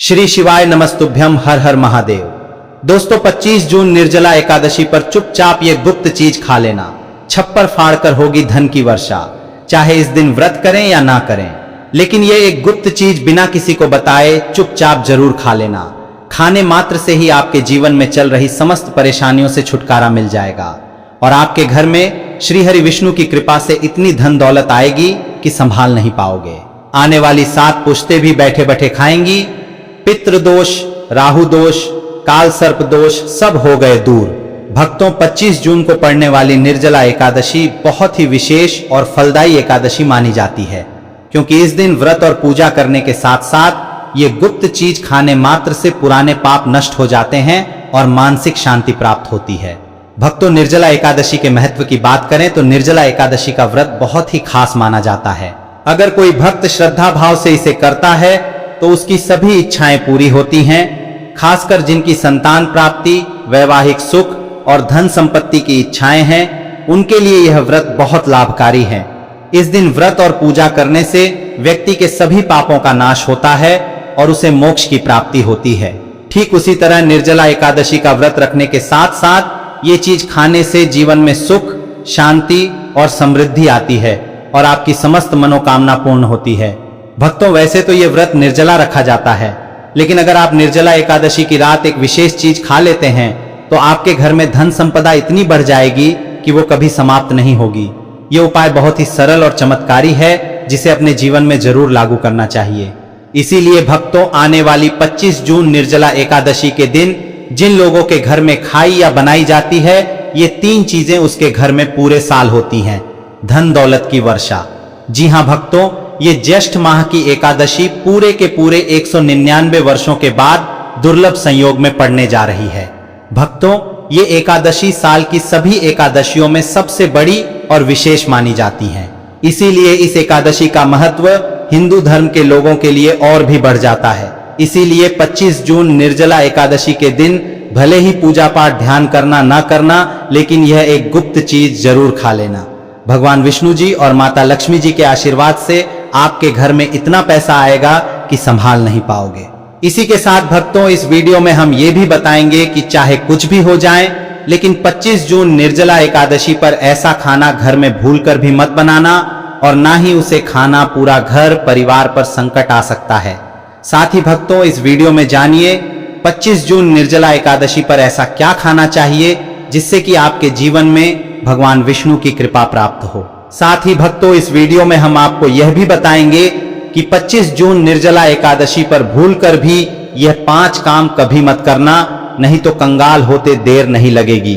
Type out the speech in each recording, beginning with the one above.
श्री शिवाय नमस्तुभ्यम, हर हर महादेव। दोस्तों 25 जून निर्जला एकादशी पर चुपचाप ये गुप्त चीज खा लेना, छप्पर फाड़कर होगी धन की वर्षा। चाहे इस दिन व्रत करें या ना करें, लेकिन ये एक गुप्त चीज बिना किसी को बताए चुपचाप जरूर खा लेना। खाने मात्र से ही आपके जीवन में चल रही समस्त परेशानियों से छुटकारा मिल जाएगा और आपके घर में श्री हरि विष्णु की कृपा से इतनी धन दौलत आएगी कि संभाल नहीं पाओगे। आने वाली 7 पुश्तें भी बैठे बैठे खाएंगी। पितृदोष, राहु दोष, काल सर्प दोष सब हो गए दूर। भक्तों 25 जून को पड़ने वाली निर्जला एकादशी बहुत ही विशेष और फलदायी एकादशी मानी जाती है, क्योंकि इस दिन व्रत और पूजा करने के साथ साथ ये गुप्त चीज खाने मात्र से पुराने पाप नष्ट हो जाते हैं और मानसिक शांति प्राप्त होती है। भक्तों निर्जला एकादशी के महत्व की बात करें तो निर्जला एकादशी का व्रत बहुत ही खास माना जाता है। अगर कोई भक्त श्रद्धा भाव से इसे करता है तो उसकी सभी इच्छाएं पूरी होती हैं। खासकर जिनकी संतान प्राप्ति, वैवाहिक सुख और धन संपत्ति की इच्छाएं हैं, उनके लिए यह व्रत बहुत लाभकारी है। इस दिन व्रत और पूजा करने से व्यक्ति के सभी पापों का नाश होता है और उसे मोक्ष की प्राप्ति होती है। ठीक उसी तरह निर्जला एकादशी का व्रत रखने के साथ साथ ये चीज खाने से जीवन में सुख, शांति और समृद्धि आती है और आपकी समस्त मनोकामना पूर्ण होती है। भक्तों वैसे तो ये व्रत निर्जला रखा जाता है, लेकिन अगर आप निर्जला एकादशी की रात एक विशेष चीज खा लेते हैं तो आपके घर में धन संपदा इतनी बढ़ जाएगी कि वो कभी समाप्त नहीं होगी। ये उपाय बहुत ही सरल और चमत्कारी है, जिसे अपने जीवन में जरूर लागू करना चाहिए। इसीलिए भक्तों आने वाली 25 जून निर्जला एकादशी के दिन जिन लोगों के घर में खाई या बनाई जाती है, ये 3 चीजें उसके घर में पूरे साल होती हैं। धन दौलत की वर्षा। जी हाँ भक्तों, ये ज्येष्ठ माह की एकादशी पूरे के पूरे 199 वर्षों के बाद दुर्लभ संयोग में पड़ने जा रही है। भक्तों ये एकादशी साल की सभी एकादशियों में सबसे बड़ी और विशेष मानी जाती है। इसीलिए इस एकादशी का महत्व हिंदू धर्म के लोगों के लिए और भी बढ़ जाता है। इसीलिए 25 जून निर्जला एकादशी के दिन भले ही पूजा पाठ ध्यान करना ना करना, लेकिन यह एक गुप्त चीज जरूर खा लेना। भगवान विष्णु जी और माता लक्ष्मी जी के आशीर्वाद से आपके घर में इतना पैसा आएगा कि संभाल नहीं पाओगे। इसी के साथ भक्तों इस वीडियो में हम ये भी बताएंगे कि चाहे कुछ भी हो जाए, लेकिन 25 जून निर्जला एकादशी पर ऐसा खाना घर में भूलकर भी मत बनाना और ना ही उसे खाना पूरा घर परिवार पर संकट आ सकता है। साथ ही भक्तों इस वीडियो में जानिए 25 जून निर्जला एकादशी पर ऐसा क्या खाना चाहिए जिससे कि आपके जीवन में भगवान विष्णु की कृपा प्राप्त हो। साथ ही भक्तों इस वीडियो में हम आपको यह भी बताएंगे कि 25 जून निर्जला एकादशी पर भूलकर भी यह 5 काम कभी मत करना, नहीं तो कंगाल होते देर नहीं लगेगी।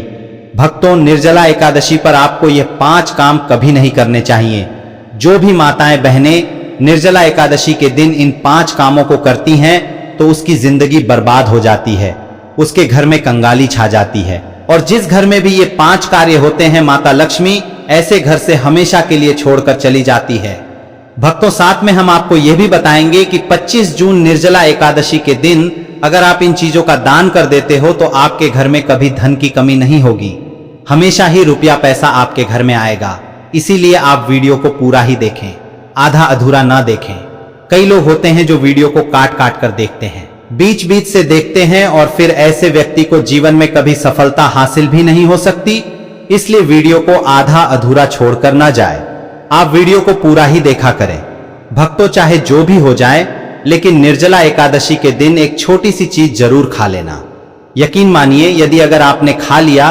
भक्तों निर्जला एकादशी पर आपको यह 5 काम कभी नहीं करने चाहिए। जो भी माताएं बहनें निर्जला एकादशी के दिन इन 5 कामों को करती हैं तो उसकी जिंदगी बर्बाद हो जाती है, उसके घर में कंगाली छा जाती है। और जिस घर में भी ये 5 कार्य होते हैं, माता लक्ष्मी ऐसे घर से हमेशा के लिए छोड़कर चली जाती है। भक्तों साथ में हम आपको यह भी बताएंगे कि 25 जून निर्जला एकादशी के दिन अगर आप इन चीजों का दान कर देते हो तो आपके घर में कभी धन की कमी नहीं होगी, हमेशा ही रुपया पैसा आपके घर में आएगा। इसीलिए आप वीडियो को पूरा ही देखें, आधा अधूरा ना देखें। कई लोग होते हैं जो वीडियो को काट काट कर देखते हैं, बीच बीच से देखते हैं और फिर ऐसे व्यक्ति को जीवन में कभी सफलता हासिल भी नहीं हो सकती। इसलिए वीडियो को आधा अधूरा छोड़कर ना जाए, आप वीडियो को पूरा ही देखा करें। भक्तों चाहे जो भी हो जाए, लेकिन निर्जला एकादशी के दिन एक छोटी सी चीज जरूर खा लेना। यकीन मानिए यदि अगर आपने खा लिया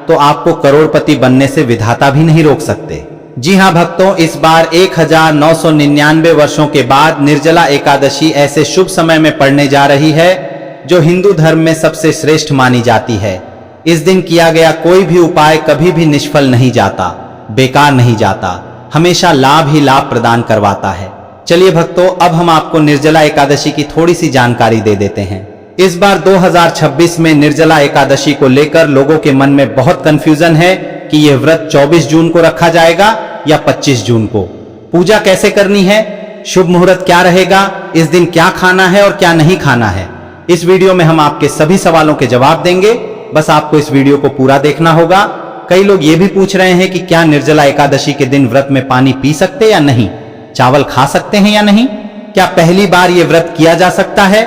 तो आपको करोड़पति बनने से विधाता भी नहीं रोक सकते। जी हाँ भक्तों, इस बार 1999 वर्षों के बाद निर्जला एकादशी ऐसे शुभ समय में पड़ने जा रही है जो हिंदू धर्म में सबसे श्रेष्ठ मानी जाती है। इस दिन किया गया कोई भी उपाय कभी भी निष्फल नहीं जाता, बेकार नहीं जाता, हमेशा लाभ ही लाभ प्रदान करवाता है। चलिए भक्तों अब हम आपको निर्जला एकादशी की थोड़ी सी जानकारी दे देते हैं। इस बार 2026 में निर्जला एकादशी को लेकर लोगों के मन में बहुत कंफ्यूजन है कि यह व्रत 24 जून को रखा जाएगा या 25 जून को। पूजा कैसे करनी है, शुभ मुहूर्त क्या रहेगा, इस दिन क्या खाना है और क्या नहीं खाना है, इस वीडियो में हम आपके सभी सवालों के जवाब देंगे। बस आपको इस वीडियो को पूरा देखना होगा। कई लोग ये भी पूछ रहे हैं कि क्या निर्जला एकादशी के दिन व्रत में पानी पी सकते या नहीं, चावल खा सकते हैं या नहीं, क्या पहली बार ये व्रत किया जा सकता है,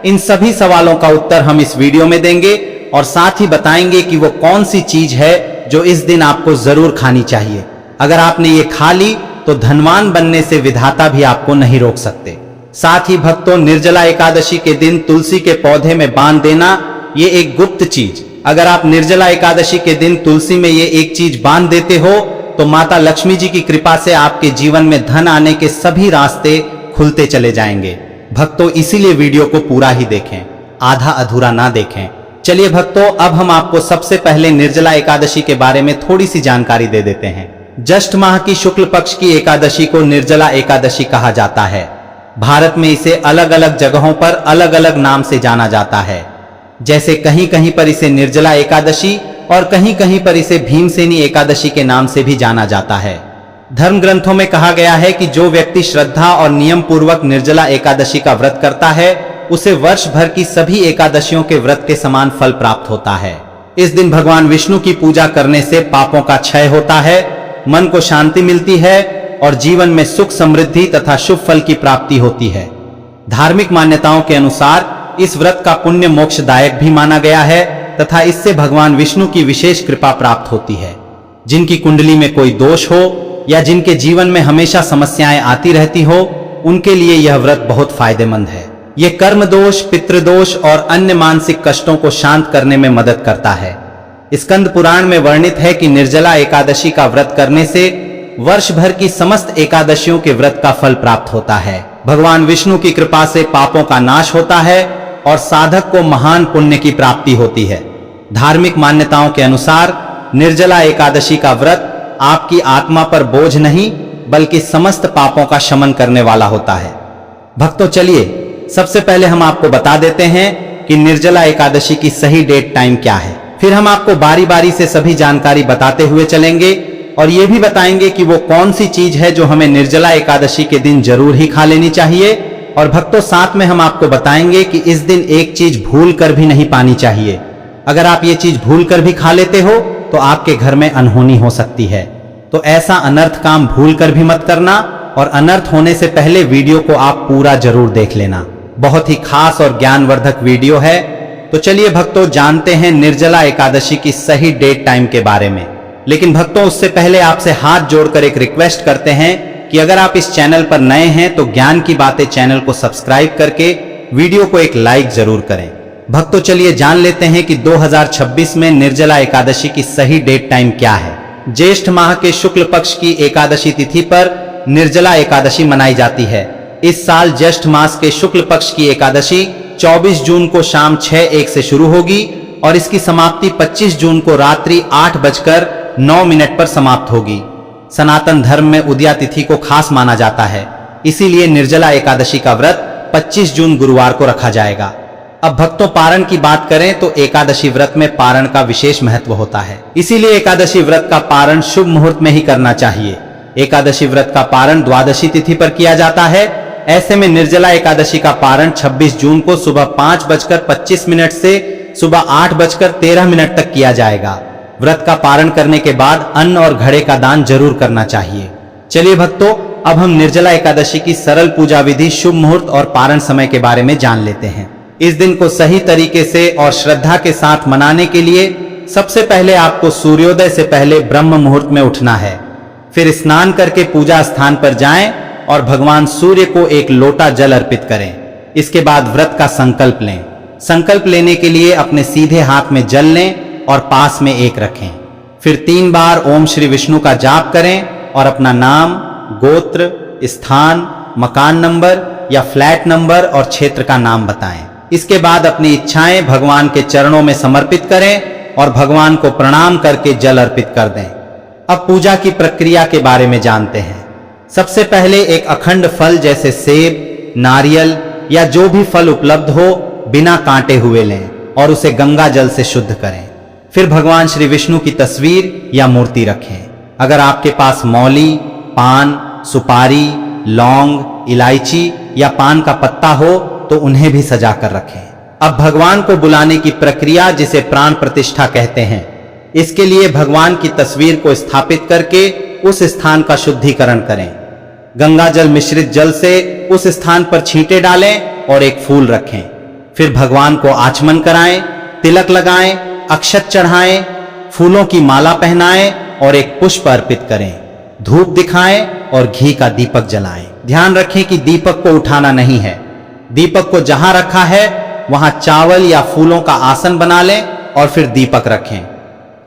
इन सभी सवालों का उत्तर हम इस वीडियो में देंगे और साथ ही बताएंगे कि वो कौन सी चीज है जो इस दिन आपको जरूर खानी चाहिए। अगर आपने ये खा ली तो धनवान बनने से विधाता भी आपको नहीं रोक सकते। साथ ही भक्तों, निर्जला एकादशी के दिन तुलसी के पौधे में बांध देना ये एक गुप्त चीज। अगर आप निर्जला एकादशी के दिन तुलसी में ये एक चीज बांध देते हो तो माता लक्ष्मी जी की कृपा से आपके जीवन में धन आने के सभी रास्ते खुलते चले जाएंगे। भक्तों, इसीलिए वीडियो को पूरा ही देखें, आधा अधूरा ना देखें। चलिए भक्तों, अब हम आपको सबसे पहले निर्जला एकादशी के बारे में थोड़ी सी जानकारी दे देते हैं। ज्येष्ठ माह की शुक्ल पक्ष की एकादशी को निर्जला एकादशी कहा जाता है। भारत में इसे अलग अलग जगहों पर अलग अलग नाम से जाना जाता है। जैसे कहीं कहीं पर इसे निर्जला एकादशी और कहीं कहीं पर इसे भीमसेनी एकादशी के नाम से भी जाना जाता है। धर्म ग्रंथों में कहा गया है कि जो व्यक्ति श्रद्धा और नियम पूर्वक निर्जला एकादशी का व्रत करता है उसे वर्ष भर की सभी एकादशियों के व्रत के समान फल प्राप्त होता है। इस दिन भगवान विष्णु की पूजा करने से पापों का क्षय होता है, मन को शांति मिलती है और जीवन में सुख समृद्धि तथा शुभ फल की प्राप्ति होती है। धार्मिक मान्यताओं के अनुसार इस व्रत का पुण्य मोक्षदायक भी माना गया है तथा इससे भगवान विष्णु की विशेष कृपा प्राप्त होती है। जिनकी कुंडली में कोई दोष हो या जिनके जीवन में हमेशा समस्याएं आती रहती हो, उनके लिए यह व्रत बहुत फायदेमंद है। ये कर्म दोष, पितृदोष और अन्य मानसिक कष्टों को शांत करने में मदद करता है। स्कंद पुराण में वर्णित है कि निर्जला एकादशी का व्रत करने से वर्ष भर की समस्त एकादशियों के व्रत का फल प्राप्त होता है। भगवान विष्णु की कृपा से पापों का नाश होता है और साधक को महान पुण्य की प्राप्ति होती है। धार्मिक मान्यताओं के अनुसार निर्जला एकादशी का व्रत आपकी आत्मा पर बोझ नहीं बल्कि समस्त पापों का शमन करने वाला होता है। भक्तों, चलिए सबसे पहले हम आपको बता देते हैं कि निर्जला एकादशी की सही डेट टाइम क्या है। फिर हम आपको बारी बारी से सभी जानकारी बताते हुए चलेंगे और ये भी बताएंगे कि वो कौन सी चीज है जो हमें निर्जला एकादशी के दिन जरूर ही खा लेनी चाहिए। और भक्तों, साथ में हम आपको बताएंगे कि इस दिन एक चीज भूल कर भी नहीं पानी चाहिए। अगर आप ये चीज भूल कर भी खा लेते हो तो आपके घर में अनहोनी हो सकती है। तो ऐसा अनर्थ काम भूल कर भी मत करना और अनर्थ होने से पहले वीडियो को आप पूरा जरूर देख लेना। बहुत ही खास और ज्ञानवर्धक वीडियो है। तो चलिए भक्तों, जानते हैं निर्जला एकादशी की सही डेट टाइम के बारे में। लेकिन भक्तों, उससे पहले आपसे हाथ जोड़कर एक रिक्वेस्ट करते हैं कि अगर आप इस चैनल पर नए हैं तो ज्ञान की बातें चैनल को सब्सक्राइब करके वीडियो को एक लाइक जरूर करें। भक्तों, चलिए जान लेते हैं कि 2026 में निर्जला एकादशी की सही डेट टाइम क्या है। ज्येष्ठ माह के शुक्ल पक्ष की एकादशी तिथि पर निर्जला एकादशी मनाई जाती है। इस साल ज्येष्ठ मास के शुक्ल पक्ष की एकादशी 24 जून को शाम 6:01 से शुरू होगी और इसकी समाप्ति 25 जून को रात्रि 8:09 पर समाप्त होगी। सनातन धर्म में उदया तिथि को खास माना जाता है, इसीलिए निर्जला एकादशी का व्रत 25 जून गुरुवार को रखा जाएगा। अब भक्तों, पारण की बात करें तो एकादशी व्रत में पारण का विशेष महत्व होता है, इसीलिए एकादशी व्रत का पारण शुभ मुहूर्त में ही करना चाहिए। एकादशी व्रत का पारण द्वादशी तिथि पर किया जाता है। ऐसे में निर्जला एकादशी का पारण 26 जून को सुबह 5:25 से सुबह 8:13 तक किया जाएगा। व्रत का पारण करने के बाद अन्न और घड़े का दान जरूर करना चाहिए। चलिए भक्तों, अब हम निर्जला एकादशी की सरल पूजा विधि, शुभ मुहूर्त और पारण समय के बारे में जान लेते हैं। इस दिन को सही तरीके से और श्रद्धा के साथ मनाने के लिए सबसे पहले आपको सूर्योदय से पहले ब्रह्म मुहूर्त में उठना है। फिर स्नान करके पूजा स्थान पर जाएं और भगवान सूर्य को एक लोटा जल अर्पित करें। इसके बाद व्रत का संकल्प लें। संकल्प लेने के लिए अपने सीधे हाथ में जल लें और पास में एक रखें। फिर 3 बार ओम श्री विष्णु का जाप करें और अपना नाम, गोत्र, स्थान, मकान नंबर या फ्लैट नंबर और क्षेत्र का नाम बताएं। इसके बाद अपनी इच्छाएं भगवान के चरणों में समर्पित करें और भगवान को प्रणाम करके जल अर्पित कर दें। अब पूजा की प्रक्रिया के बारे में जानते हैं। सबसे पहले एक अखंड फल जैसे सेब, नारियल या जो भी फल उपलब्ध हो बिना कांटे हुए लें और उसे गंगा जल से शुद्ध करें। फिर भगवान श्री विष्णु की तस्वीर या मूर्ति रखें। अगर आपके पास मौली, पान, सुपारी, लौंग, इलायची या पान का पत्ता हो तो उन्हें भी सजा कर रखें। अब भगवान को बुलाने की प्रक्रिया, जिसे प्राण प्रतिष्ठा कहते हैं, इसके लिए भगवान की तस्वीर को स्थापित करके उस स्थान का शुद्धिकरण करें। गंगा जल मिश्रित जल से उस स्थान पर छींटे डालें और एक फूल रखें। फिर भगवान को आचमन कराएं, तिलक लगाएं, अक्षत चढ़ाएं, फूलों की माला पहनाएं और एक पुष्प अर्पित करें। धूप दिखाएं और घी का दीपक जलाएं। ध्यान रखें कि दीपक को उठाना नहीं है। दीपक को जहां रखा है वहां चावल या फूलों का आसन बना लें और फिर दीपक रखें।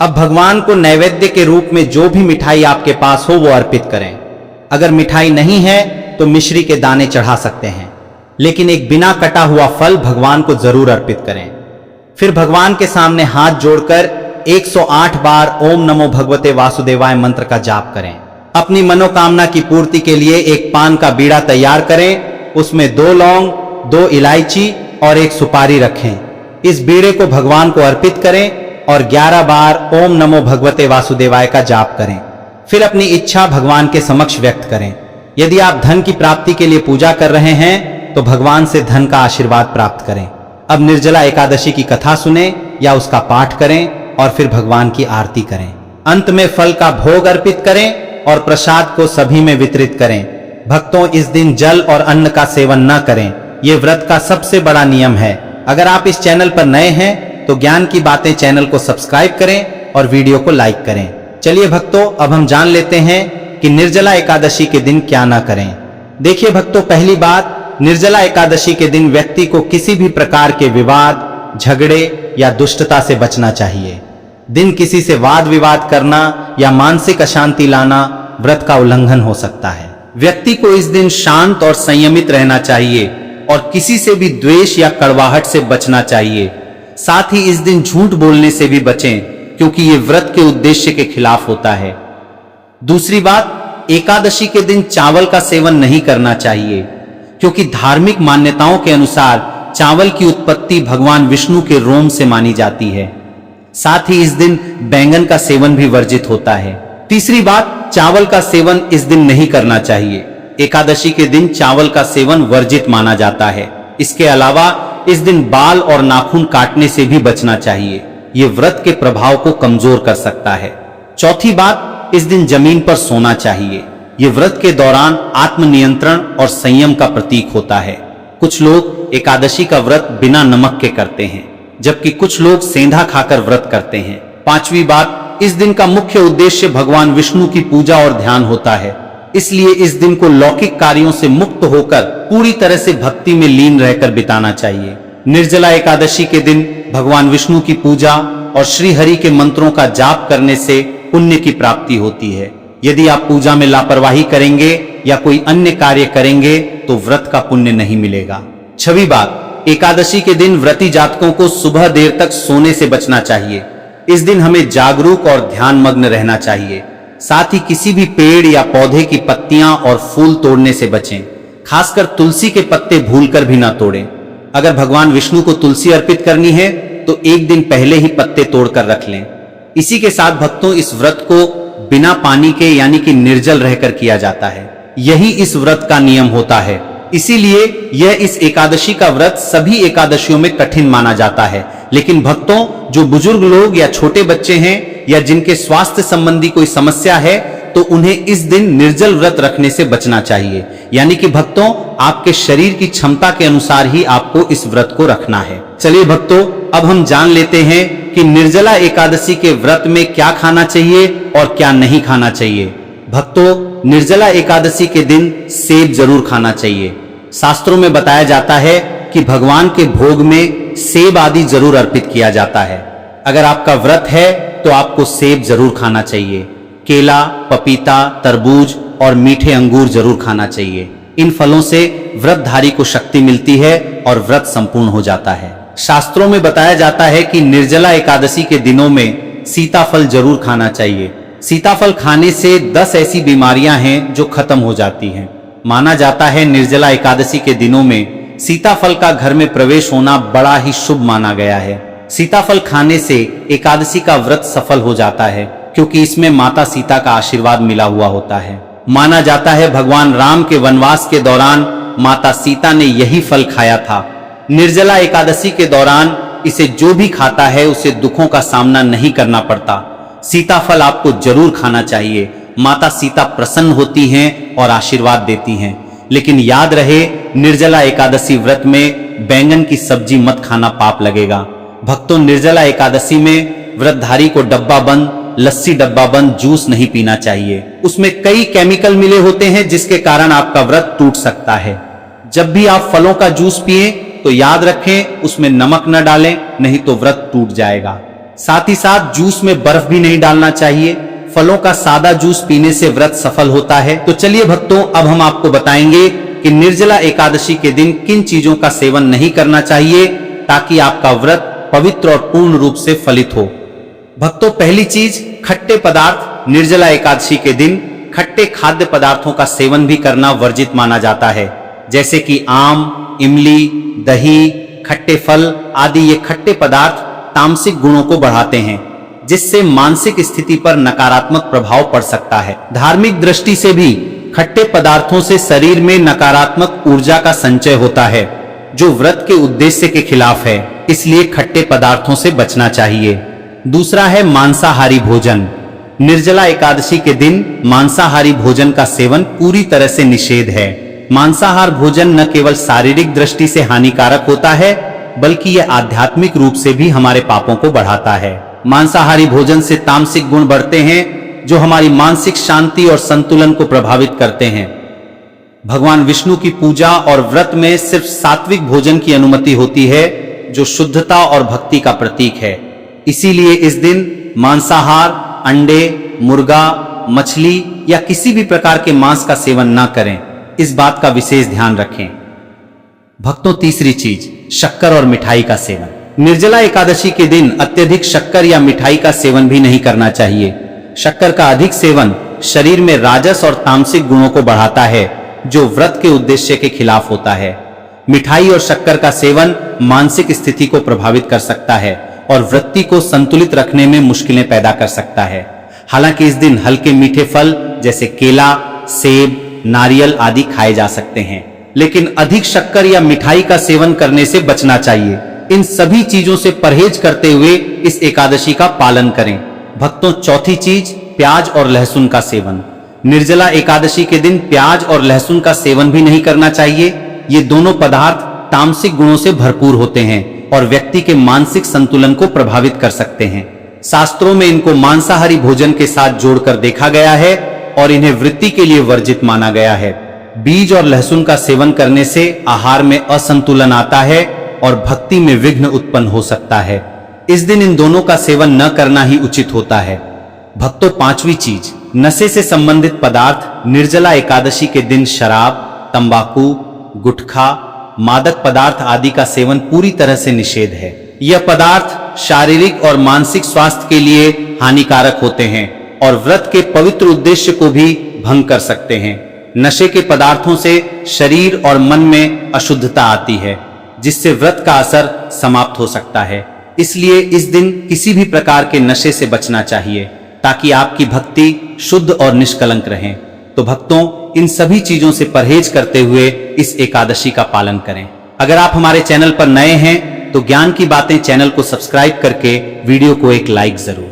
अब भगवान को नैवेद्य के रूप में जो भी मिठाई आपके पास हो वो अर्पित करें। अगर मिठाई नहीं है तो मिश्री के दाने चढ़ा सकते हैं, लेकिन एक बिना कटा हुआ फल भगवान को जरूर अर्पित करें। फिर भगवान के सामने हाथ जोड़कर 108 बार ओम नमो भगवते वासुदेवाय मंत्र का जाप करें। अपनी मनोकामना की पूर्ति के लिए एक पान का बीड़ा तैयार करें, उसमें 2 लौंग, 2 इलायची और 1 सुपारी रखें। इस बीड़े को भगवान को अर्पित करें और 11 बार ओम नमो भगवते वासुदेवाय का जाप करें। फिर अपनी इच्छा भगवान के समक्ष व्यक्त करें। यदि आप धन की प्राप्ति के लिए पूजा कर रहे हैं तो भगवान से धन का आशीर्वाद प्राप्त करें। अब निर्जला एकादशी की कथा सुने या उसका पाठ करें और फिर भगवान की आरती करें। अंत में फल का भोग अर्पित करें और प्रसाद को सभी में वितरित करें। भक्तों, इस दिन जल और अन्न का सेवन न करें। यह व्रत का सबसे बड़ा नियम है। अगर आप इस चैनल पर नए हैं तो ज्ञान की बातें चैनल को सब्सक्राइब करें और वीडियो को लाइक करें। चलिए भक्तों, अब हम जान लेते हैं कि निर्जला एकादशी के दिन क्या ना करें। देखिए भक्तों, पहली बात, निर्जला एकादशी के दिन व्यक्ति को किसी भी प्रकार के विवाद, झगड़े या दुष्टता से बचना चाहिए। दिन किसी से वाद विवाद करना या मानसिक अशांति लाना व्रत का उल्लंघन हो सकता है। व्यक्ति को इस दिन शांत और संयमित रहना चाहिए और किसी से भी द्वेष या कड़वाहट से बचना चाहिए। साथ ही इस दिन झूठ बोलने से भी बचें, क्योंकि ये व्रत के उद्देश्य के खिलाफ होता है। दूसरी बात, एकादशी के दिन चावल का सेवन नहीं करना चाहिए, क्योंकि धार्मिक मान्यताओं के अनुसार चावल की उत्पत्ति भगवान विष्णु के रोम से मानी जाती है। साथ ही इस दिन बैंगन का सेवन भी वर्जित होता है। तीसरी बात, चावल का सेवन इस दिन नहीं करना चाहिए। एकादशी के दिन चावल का सेवन वर्जित माना जाता है। इसके अलावा इस दिन बाल और नाखून काटने से भी बचना चाहिए। ये व्रत के प्रभाव को कमजोर कर सकता है। चौथी बात, इस दिन जमीन पर सोना चाहिए। ये व्रत के दौरान आत्मनियंत्रण और संयम का प्रतीक होता है। कुछ लोग एकादशी का व्रत बिना नमक के करते हैं, जबकि कुछ लोग सेंधा खाकर व्रत करते हैं। पांचवी बात, इस दिन का मुख्य उद्देश्य भगवान विष्णु की पूजा और ध्यान होता है। इसलिए इस दिन को लौकिक कार्यों से मुक्त होकर पूरी तरह से भक्ति में लीन रहकर बिताना चाहिए। निर्जला एकादशी के दिन भगवान विष्णु की पूजा और श्री हरि के मंत्रों का जाप करने से पुण्य की प्राप्ति होती है। यदि आप पूजा में लापरवाही करेंगे या कोई अन्य कार्य करेंगे तो व्रत का पुण्य नहीं मिलेगा। छठी बात, एकादशी के दिन व्रती जातकों को सुबह देर तक सोने से बचना चाहिए। इस दिन हमें जागरूक और ध्यान मग्न रहना चाहिए। साथ ही किसी भी पेड़ या पौधे की पत्तियां और फूल तोड़ने से बचें। खासकर तुलसी के पत्ते भूलकर भी ना तोड़ें। अगर भगवान विष्णु को तुलसी अर्पित करनी है तो एक दिन पहले ही पत्ते तोड़कर रख लें। इसी के साथ भक्तों, इस व्रत को बिना पानी के यानी कि निर्जल रहकर किया जाता है। यही इस व्रत का नियम होता है। इसीलिए यह इस एकादशी का व्रत सभी एकादशियों में कठिन माना जाता है। लेकिन भक्तों, जो बुजुर्ग लोग या छोटे बच्चे हैं या जिनके स्वास्थ्य संबंधी कोई समस्या है तो उन्हें इस दिन निर्जल व्रत रखने से बचना चाहिए। यानी कि भक्तों, आपके शरीर की क्षमता के अनुसार ही आपको इस व्रत को रखना है। चलिए भक्तों, अब हम जान लेते हैं कि निर्जला एकादशी के व्रत में क्या खाना चाहिए और क्या नहीं खाना चाहिए। भक्तों, निर्जला एकादशी के दिन सेब जरूर खाना चाहिए। शास्त्रों में बताया जाता है कि भगवान के भोग में सेब आदि जरूर अर्पित किया जाता है। अगर आपका व्रत है तो आपको सेब जरूर खाना चाहिए। केला, पपीता, तरबूज और मीठे अंगूर जरूर खाना चाहिए। इन फलों से व्रतधारी को शक्ति मिलती है और व्रत संपूर्ण हो जाता है। शास्त्रों में बताया जाता है कि निर्जला एकादशी के दिनों में सीताफल जरूर खाना चाहिए। सीताफल खाने से 10 ऐसी बीमारियां हैं जो खत्म हो जाती हैं। माना जाता है निर्जला एकादशी के दिनों में सीताफल का घर में प्रवेश होना बड़ा ही शुभ माना गया है। सीताफल खाने से एकादशी का व्रत सफल हो जाता है, क्योंकि इसमें माता सीता का आशीर्वाद मिला हुआ होता है। माना जाता है भगवान राम के वनवास के दौरान माता सीता ने यही फल खाया था। निर्जला एकादशी के दौरान इसे जो भी खाता है उसे दुखों का सामना नहीं करना पड़ता। सीताफल आपको जरूर खाना चाहिए। माता सीता प्रसन्न होती हैं और आशीर्वाद देती हैं। लेकिन याद रहे, निर्जला एकादशी व्रत में बैंगन की सब्जी मत खाना, पाप लगेगा। भक्तों, निर्जला एकादशी में व्रतधारी को डब्बा बंद लस्सी, डब्बा बंद जूस नहीं पीना चाहिए। उसमें कई केमिकल मिले होते हैं जिसके कारण आपका व्रत टूट सकता है। जब भी आप फलों का जूस पिए तो याद रखें उसमें नमक न डालें, नहीं तो व्रत टूट जाएगा। साथ ही साथ जूस में बर्फ भी नहीं डालना चाहिए। फलों का सादा जूस पीने से व्रत सफल होता है। तो चलिए भक्तों, अब हम आपको बताएंगे कि निर्जला एकादशी के दिन किन चीजों का सेवन नहीं करना चाहिए ताकि आपका व्रत पवित्र और पूर्ण रूप से फलित हो। भक्तों, पहली चीज, खट्टे पदार्थ। निर्जला एकादशी के दिन खट्टे खाद्य पदार्थों का सेवन भी करना वर्जित माना जाता है, जैसे कि आम, इमली, दही, खट्टे फल आदि। ये खट्टे पदार्थ तामसिक गुणों को बढ़ाते हैं, जिससे मानसिक स्थिति पर नकारात्मक प्रभाव पड़ सकता है। धार्मिक दृष्टि से भी खट्टे पदार्थों से शरीर में नकारात्मक ऊर्जा का संचय होता है, जो व्रत के उद्देश्य के खिलाफ है। इसलिए खट्टे पदार्थों से बचना चाहिए। दूसरा है मांसाहारी भोजन। निर्जला एकादशी के दिन मांसाहारी भोजन का सेवन पूरी तरह से निषेध है। मांसाहार भोजन न केवल शारीरिक दृष्टि से हानिकारक होता है, बल्कि यह आध्यात्मिक रूप से भी हमारे पापों को बढ़ाता है। मांसाहारी भोजन से तामसिक गुण बढ़ते हैं, जो हमारी मानसिक शांति और संतुलन को प्रभावित करते हैं। भगवान विष्णु की पूजा और व्रत में सिर्फ सात्विक भोजन की अनुमति होती है, जो शुद्धता और भक्ति का प्रतीक है। इसीलिए इस दिन मांसाहार, अंडे, मुर्गा, मछली या किसी भी प्रकार के मांस का सेवन न करें। इस बात का विशेष ध्यान रखें। भक्तों, तीसरी चीज, शक्कर और मिठाई का सेवन। निर्जला एकादशी के दिन अत्यधिक शक्कर या मिठाई का सेवन भी नहीं करना चाहिए। शक्कर का अधिक सेवन शरीर में राजस और तामसिक गुणों को बढ़ाता है, जो व्रत के उद्देश्य के खिलाफ होता है। मिठाई और शक्कर का सेवन मानसिक स्थिति को प्रभावित कर सकता है और वृत्ति को संतुलित रखने में मुश्किलें पैदा कर सकता है। हालांकि इस दिन हल्के मीठे फल जैसे केला, सेब, नारियल आदि खाए जा सकते हैं, लेकिन अधिक शक्कर या मिठाई का सेवन करने से बचना चाहिए। इन सभी चीजों से परहेज करते हुए इस एकादशी का पालन करें। भक्तों, चौथी चीज, प्याज और लहसुन का सेवन। निर्जला एकादशी के दिन प्याज और लहसुन का सेवन भी नहीं करना चाहिए। ये दोनों पदार्थ तामसिक गुणों से भरपूर होते हैं और व्यक्ति के मानसिक संतुलन को प्रभावित कर सकते हैं। शास्त्रों में इनको मांसाहारी भोजन के साथ जोड़कर देखा गया है और इन्हें वृत्ति के लिए वर्जित माना गया है। बीज और लहसुन का सेवन करने से आहार में असंतुलन आता है और भक्ति में विघ्न उत्पन्न हो सकता है। इस दिन इन दोनों का सेवन न करना ही उचित होता है। भक्तों, पांचवी चीज, नशे से संबंधित पदार्थ। निर्जला एकादशी के दिन शराब, तंबाकू, गुटखा, मादक पदार्थ आदि का सेवन पूरी तरह से निषेध है। यह पदार्थ शारीरिक और मानसिक स्वास्थ्य के लिए हानिकारक होते हैं और व्रत के पवित्र उद्देश्य को भी भंग कर सकते हैं। नशे के पदार्थों से शरीर और मन में अशुद्धता आती है, जिससे व्रत का असर समाप्त हो सकता है। इसलिए इस दिन किसी भी प्रकार के नशे से बचना चाहिए ताकि आपकी भक्ति शुद्ध और निष्कलंक रहे। तो भक्तों, इन सभी चीजों से परहेज करते हुए इस एकादशी का पालन करें। अगर आप हमारे चैनल पर नए हैं तो ज्ञान की बातें चैनल को सब्सक्राइब करके वीडियो को एक लाइक जरूर।